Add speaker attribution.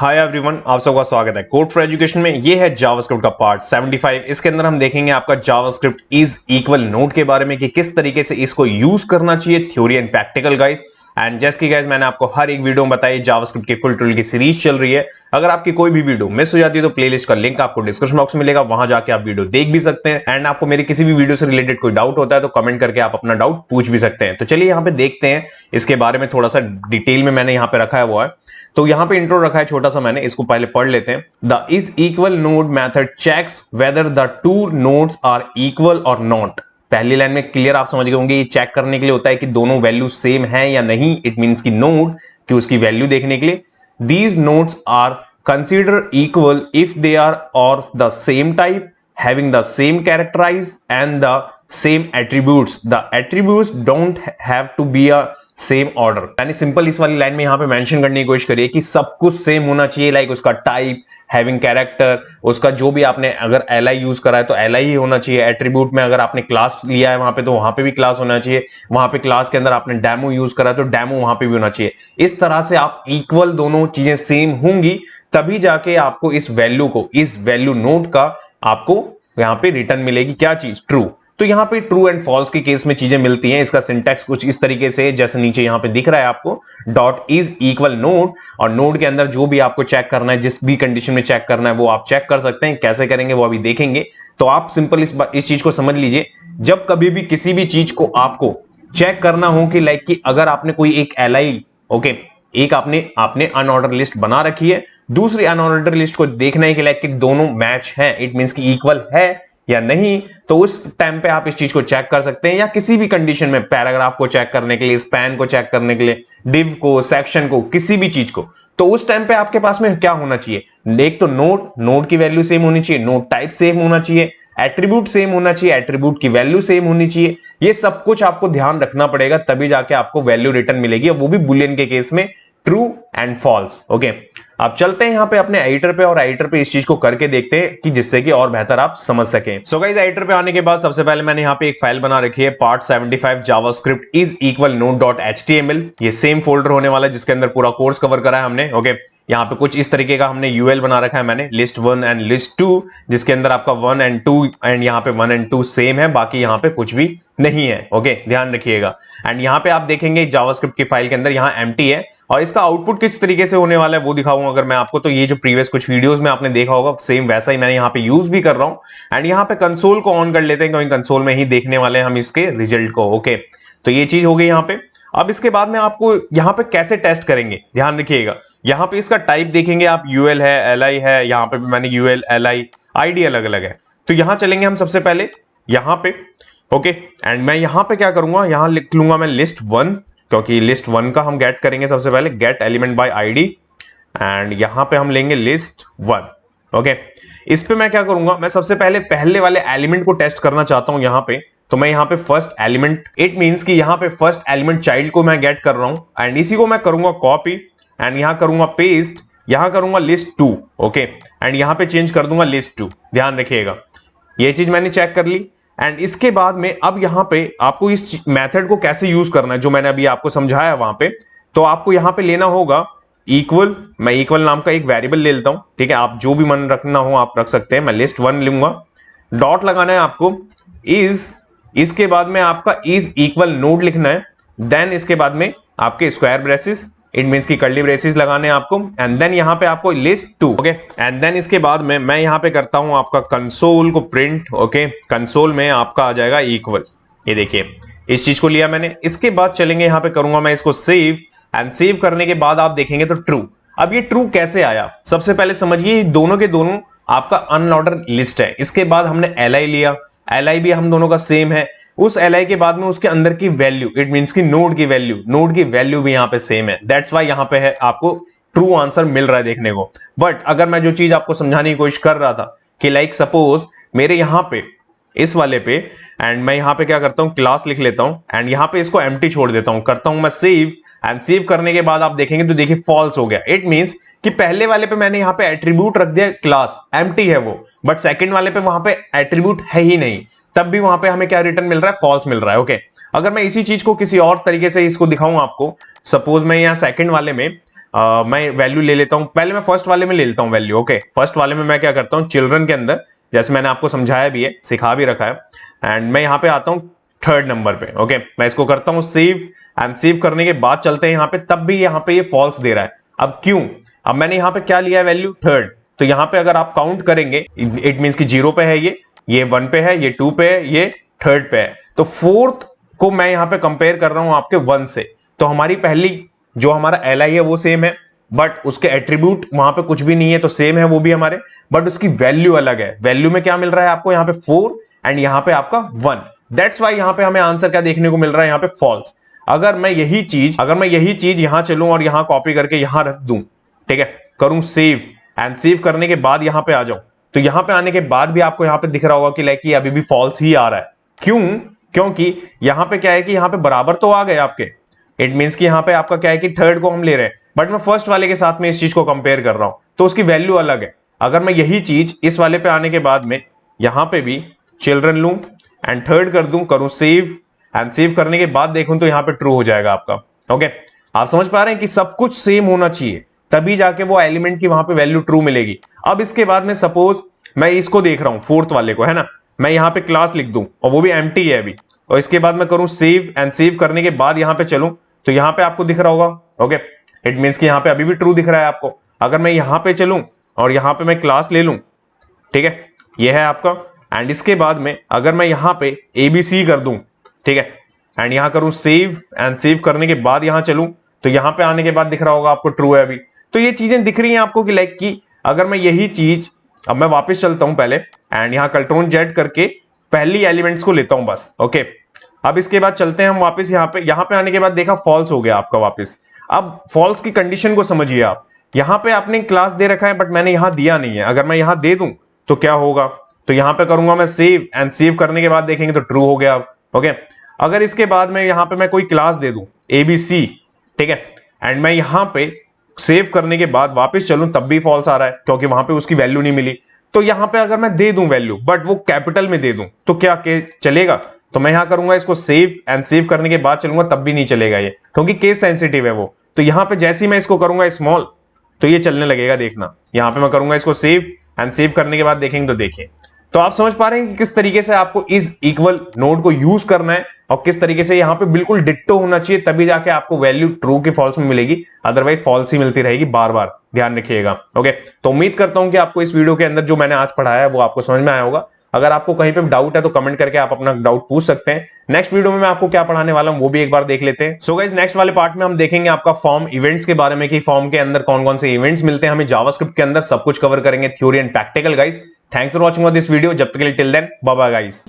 Speaker 1: Hi everyone, आप सबका स्वागत है कोड फॉर एजुकेशन में। ये है जावास्क्रिप्ट का पार्ट 75। इसके अंदर हम देखेंगे आपका जावास्क्रिप्ट इज इक्वल नोड के बारे में कि किस तरीके से इसको यूज करना चाहिए, theory and practical guys. And जैसे कि गाइस मैंने आपको हर एक वीडियो में बताई, जावास्क्रिप्ट की फुल ट्यूटोरियल की सीरीज चल रही है। अगर आपकी कोई भी वीडियो मिस हो जाती है तो प्लेलिस्ट का लिंक आपको डिस्क्रिप्शन बॉक्स में मिलेगा, वहां जाके आप वीडियो देख भी सकते हैं। एंड आपको मेरे किसी भी वीडियो से रिलेटेड कोई डाउट होता है तो कमेंट करके आप अपना डाउट पूछ भी सकते हैं। तो चलिए यहाँ पे देखते हैं इसके बारे में, थोड़ा सा डिटेल में मैंने यहाँ पे रखा है वो है। तो यहां पे इंट्रो रखा है छोटा सा मैंने, इसको पहले पढ़ लेते हैं। The is equal node method checks whether the two nodes are equal और नॉट। पहली लाइन में क्लियर आप समझ गए होंगे, ये चेक करने के लिए होता है कि दोनों वैल्यू सेम है या नहीं। इट मींस कि नोड कि उसकी वैल्यू देखने के लिए these nodes are consider equal if they are और the same type having the same characterize and the same attributes. The attributes don't have to be a same order. यानी simple इस वाली line में यहां पे मेंशन करने की कोशिश करिए कि सब कुछ सेम होना चाहिए, लाइक उसका टाइप, हैविंग कैरेक्टर, उसका जो भी आपने अगर एलआई यूज करा है तो एलआई ही होना चाहिए। एट्रीब्यूट में अगर आपने क्लास लिया है वहां पे तो वहां पे भी क्लास होना चाहिए। वहां पे क्लास के अंदर आपने डेमो यूज करा है तो डेमो वहां पे भी होना चाहिए। इस तरह से आप इक्वल दोनों चीजें सेम होंगी तभी जाके आपको इस वैल्यू को, इस वैल्यू नोड का आपको यहां पे रिटर्न मिलेगी। क्या चीज? ट्रू। तो यहां पे ट्रू एंड फॉल्स के केस में चीजें मिलती हैं। इसका सिंटैक्स कुछ इस तरीके से, जैसे नीचे यहां पे दिख रहा है आपको, डॉट इज इक्वल नोड, और नोड के अंदर जो भी आपको चेक करना है, जिस भी कंडीशन में चेक करना है वो आप चेक कर सकते हैं। कैसे करेंगे वो अभी देखेंगे। तो आप सिंपल इस चीज को समझ लीजिए, जब कभी भी किसी भी चीज को आपको चेक करना हो कि लाइक कि अगर आपने कोई एक एलआई, ओके, एक आपने अनऑर्डर लिस्ट बना रखी है, दूसरी अनऑर्डर लिस्ट को देखना है कि लाइक कि दोनों मैच है, इट मींस कि इक्वल है या नहीं, तो उस टाइम पे आप इस चीज को चेक कर सकते हैं। या किसी भी कंडीशन में पैराग्राफ को चेक करने के लिए, स्पैन को चेक करने के लिए, डिव को, सेक्शन को, किसी भी चीज को, तो उस टाइम पे आपके पास में क्या होना चाहिए? एक तो नोड की वैल्यू सेम होनी चाहिए, नोड टाइप सेम होना चाहिए, एट्रीब्यूट सेम होना चाहिए, एट्रीब्यूट की वैल्यू सेम होनी चाहिए। ये सब कुछ आपको ध्यान रखना पड़ेगा, तभी जाके आपको वैल्यू रिटर्न मिलेगी, वो भी बुलियन के केस में ट्रू एंड फॉल्स। ओके, अब चलते हैं यहाँ पे अपने एडिटर पे और एडिटर पे इस चीज को करके देखते हैं कि जिससे कि और बेहतर आप समझ सकें। सो गाइस, एडिटर पे आने के बाद सबसे पहले मैंने यहाँ पे एक फाइल बना रखी है, part 75 JavaScript is equal node.html। ये सेम फोल्डर होने वाला है जिसके अंदर पूरा कोर्स कवर करा है हमने। ओके, यहाँ पे कुछ इस तरीके का हमने यूएल बना रखा है मैंने, लिस्ट 1 एंड लिस्ट 2, जिसके अंदर आपका 1 एंड 2 एंड यहाँ पे 1 एंड 2 सेम है, बाकी यहाँ पे कुछ भी नहीं है। ओके, ध्यान रखिएगा। एंड यहाँ पे आप देखेंगे जावास्क्रिप्ट की फाइल के अंदर यहाँ एम्प्टी है, और इसका आउटपुट किस तरीके से होने वाला है वो दिखाऊंगा अगर मैं आपको। तो ये जो प्रीवियस कुछ वीडियोस में आपने देखा होगा सेम वैसा ही मैंने यहाँ पे यूज भी कर रहा हूँ। एंड यहाँ पे कंसोल को ऑन कर लेते हैं क्योंकि कंसोल में ही देखने वाले हैं हम इसके रिजल्ट को। ओके, तो ये चीज हो गई यहाँ पे। अब इसके बाद में आपको यहाँ पे कैसे टेस्ट करेंगे ध्यान रखिएगा। यहाँ पे इसका टाइप देखेंगे आप, यूएल है, एलआई है, यहाँ पे भी मैंने यूएल, एलआई, आईडी अलग अलग है। तो यहाँ चलेंगे हम सबसे पहले यहाँ पे। ओके, एंड मैं यहाँ पे क्या करूंगा, यहाँ लिख लूंगा मैं लिस्ट 1, क्योंकि लिस्ट 1 का हम गेट करेंगे सबसे पहले, gate element by ID. And यहाँ पे हम लेंगे लिस्ट 1। ओके, इस पे मैं क्या करूंगा, मैं सबसे पहले वाले एलिमेंट को टेस्ट करना चाहता हूं यहाँ पे। तो मैं यहाँ पे फर्स्ट एलिमेंट, इट मींस कि यहाँ पे फर्स्ट एलिमेंट चाइल्ड को मैं गेट कर रहा हूं, एंड इसी को मैं करूंगा कॉपी, एंड यहाँ करूंगा पेस्ट, यहाँ करूंगा लिस्ट 2। ओके, एंड यहाँ पे चेंज कर दूंगा लिस्ट 2। ध्यान रखिएगा, ये चीज मैंने चेक कर ली। एंड इसके बाद में अब यहाँ पे आपको इस मेथड को कैसे यूज करना है जो मैंने अभी आपको समझाया वहां पे। तो आपको यहाँ पे लेना होगा इक्वल, मैं इक्वल नाम का एक वेरिएबल ले लेता हूं, ठीक है, आप जो भी मन रखना हो आप रख सकते हैं। मैं लिस्ट 1 लूंगा, डॉट लगाना है आपको, इज, इसके बाद में आपका इज इक्वल नोड लिखना है, देन इसके बाद में आपके स्क्वायर ब्रेसेस, इट मींस की कर्ली ब्रेसेस लगाने हैं आपको, एंड देन यहाँ पे आपको लिस्ट 2। ओके, एंड देन इसके बाद में मैं यहाँ पे करता हूं आपका कंसोल को प्रिंट। ओके, कंसोल में आपका आ जाएगा इक्वल, ये देखिए इस चीज को लिया मैंने। इसके बाद चलेंगे यहाँ पे करूंगा मैं इसको सेव, एंड सेव करने के बाद आप देखेंगे तो ट्रू। अब ये ट्रू कैसे आया, सबसे पहले समझिए, दोनों के दोनों आपका अनऑर्डर लिस्ट है। इसके बाद हमने एलआई लिया, एलआई भी हम दोनों का सेम है। उस एलआई के बाद में उसके अंदर की वैल्यू, इट मींस की नोड की वैल्यू भी यहाँ पे सेम है। दैट्स वाई यहाँ पे है आपको ट्रू आंसर मिल रहा है देखने को। बट अगर मैं जो चीज आपको समझाने की कोशिश कर रहा था कि लाइक सपोज मेरे यहाँ पे इस वाले पे, एंड मैं यहाँ पे क्या करता हूँ, क्लास लिख लेता हूँ, एंड यहाँ पे इसको एम्प्टी छोड़ देता हूँ, करता हूँ मैं सेव, एंड सेव करने के बाद आप देखेंगे तो देखिए फॉल्स हो गया। इट मींस कि पहले वाले पे मैंने यहाँ पे एट्रीब्यूट रख दिया, क्लास एम्प्टी है वो, बट सेकंड वाले पे वहां पे एट्रीब्यूट है ही नहीं, तब भी वहां पे हमें क्या रिटर्न मिल रहा है, फॉल्स मिल रहा है। ओके, अगर मैं इसी चीज को किसी और तरीके से इसको दिखाऊं आपको, सपोज मैं यहाँ सेकंड वाले में मैं वैल्यू ले लेता हूं, पहले मैं फर्स्ट वाले में ले लेता हूं वैल्यू। ओके, फर्स्ट वाले में मैं क्या करता हूं, चिल्ड्रन के अंदर, जैसे मैंने आपको समझाया भी है, सिखा भी रखा है, एंड मैं यहां पे आता हूं थर्ड नंबर पे। ओके, मैं इसको करता हूं सेव, एंड सेव करने के बाद चलते हैं यहां पे, तब भी यहां पे ये फॉल्स दे रहा है। अब क्यों? अब मैंने यहां पे क्या लिया है वैल्यू, थर्ड, तो यहां पे अगर आप काउंट करेंगे इट मींस कि 0 पे है, ये 1 पे है, ये 2 पे है, ये थर्ड पे है, तो फोर्थ को मैं यहां पे कंपेयर कर रहा हूं आपके 1 से। तो हमारी पहली जो हमारा LI है वो सेम है, बट उसके एट्रीब्यूट वहां पे कुछ भी नहीं है, तो सेम है वो भी हमारे, बट उसकी वैल्यू अलग है। वैल्यू में क्या मिल रहा है आपको, यहाँ पे 4 एंड यहाँ पे आपका 1। दैट्स वाई यहाँ पे हमें आंसर क्या देखने को मिल रहा है, यहाँ पे फॉल्स। अगर मैं यही चीज यहां चलूं और यहां कॉपी करके यहां रख दूं, ठीक है, करूं सेव, एंड सेव करने के बाद यहां पे आ जाऊं, तो यहां पे आने के बाद भी आपको यहां पे दिख रहा होगा कि लाइक ये अभी भी फॉल्स ही आ रहा है। क्यों? क्योंकि यहां पे क्या है कि यहां पे बराबर तो आ गए आपके, इट मींस कि यहां पे आपका क्या है कि थर्ड को हम ले रहे हैं, बट मैं फर्स्ट वाले के साथ में इस चीज को कंपेयर कर रहा हूं, तो उसकी वैल्यू अलग है। अगर मैं यही चीज इस वाले पे आने के बाद में यहां पे भी चिल्ड्रन लूं एंड थर्ड कर दूं, करूं सेव, एंड सेव करने के बाद देखूं तो यहां पे ट्रू हो जाएगा आपका। ओके, आप समझ पा रहे हैं कि सब कुछ सेम होना चाहिए, तभी जाके वो एलिमेंट की वहां पे वैल्यू ट्रू मिलेगी। अब इसके बाद में सपोज मैं इसको देख रहा हूं, फोर्थ वाले को, है ना, मैं यहां पे क्लास लिख दूं और वो भी एम्प्टी है अभी, और इसके बाद मैं करूं सेव, एंड सेव करने के बाद यहां पे चलूं, तो यहां पे आपको दिख रहा होगा। ओके, इट मींस कि यहां पे अभी भी ट्रू दिख रहा है आपको। अगर मैं यहां पे चलूं और यहां पे मैं क्लास ले लूं, ठीक है, ये है आपका, एंड इसके बाद में अगर मैं यहां पे ABC कर दूं, ठीक है, एंड यहां करूं सेव, एंड सेव करने के बाद यहां चलूं, तो यहां पे आने के बाद दिख रहा होगा आपको ट्रू है अभी। तो ये चीजें दिख रही हैं आपको कि लाइक कि अगर मैं यही चीज, अब मैं वापस चलता हूं पहले, एंड यहां Ctrl Z करके पहली एलिमेंट्स को लेता हूं बस। ओके, अब इसके बाद चलते हैं हम वापस यहां पे आने के बाद देखा फॉल्स हो गया आपका वापस। अब फॉल्स की कंडीशन को समझिए आप, यहां पे आपने क्लास दे रखा है बट मैंने यहां दिया नहीं है, अगर मैं यहां दे दूं तो क्या होगा, तो यहां पे करूंगा मैं सेव, एंड सेव करने के बाद देखेंगे तो ट्रू हो गया। ओके, अगर इसके बाद में यहां पे मैं कोई क्लास दे दूं ABC, ठीक है, एंड मैं यहां पे सेव करने के बाद वापस चलूं, तब भी फॉल्स आ रहा है क्योंकि वहां पे उसकी वैल्यू नहीं मिली। तो यहां पे अगर मैं दे दूं वैल्यू बट वो कैपिटल में दे दूं तो क्या चलेगा, तो मैं यहां करूंगा इसको सेव, एंड सेव करने के बाद चलूंगा, तब भी नहीं चलेगा ये, क्योंकि केस सेंसिटिव है वो। तो यहां पे जैसे ही मैं इसको करूंगा स्मॉल, तो ये चलने लगेगा, देखना यहां पे मैं करूंगा इसको सेव, एंड सेव करने के बाद देखेंगे तो देखिए। तो आप समझ पा रहे हैं कि किस तरीके से आपको इस इक्वल नोड को यूज करना है, और किस तरीके से यहां पे बिल्कुल डिट्टो होना चाहिए, तभी जाके आपको वैल्यू ट्रू की फॉल्स में मिलेगी, अदरवाइज फॉल्स ही मिलती रहेगी बार बार, ध्यान रखिएगा। ओके, तो उम्मीद करता हूं कि आपको इस वीडियो के अंदर जो मैंने आज पढ़ाया है वो आपको समझ में आया होगा। अगर आपको कहीं पे डाउट है तो कमेंट करके आप अपना डाउट पूछ सकते हैं। नेक्स्ट वीडियो में मैं आपको क्या पढ़ाने वाला हूं वो भी एक बार देख लेते हैं। सो गाइस, नेक्स्ट वाले पार्ट में हम देखेंगे आपका फॉर्म इवेंट्स के बारे में, कि फॉर्म के अंदर कौन कौन से इवेंट्स मिलते हैं हमें जावास्क्रिप्ट के अंदर, सब कुछ कवर करेंगे, theory and practical guys. Thanks for watching this video, जब तक के लिए till then bye bye guys.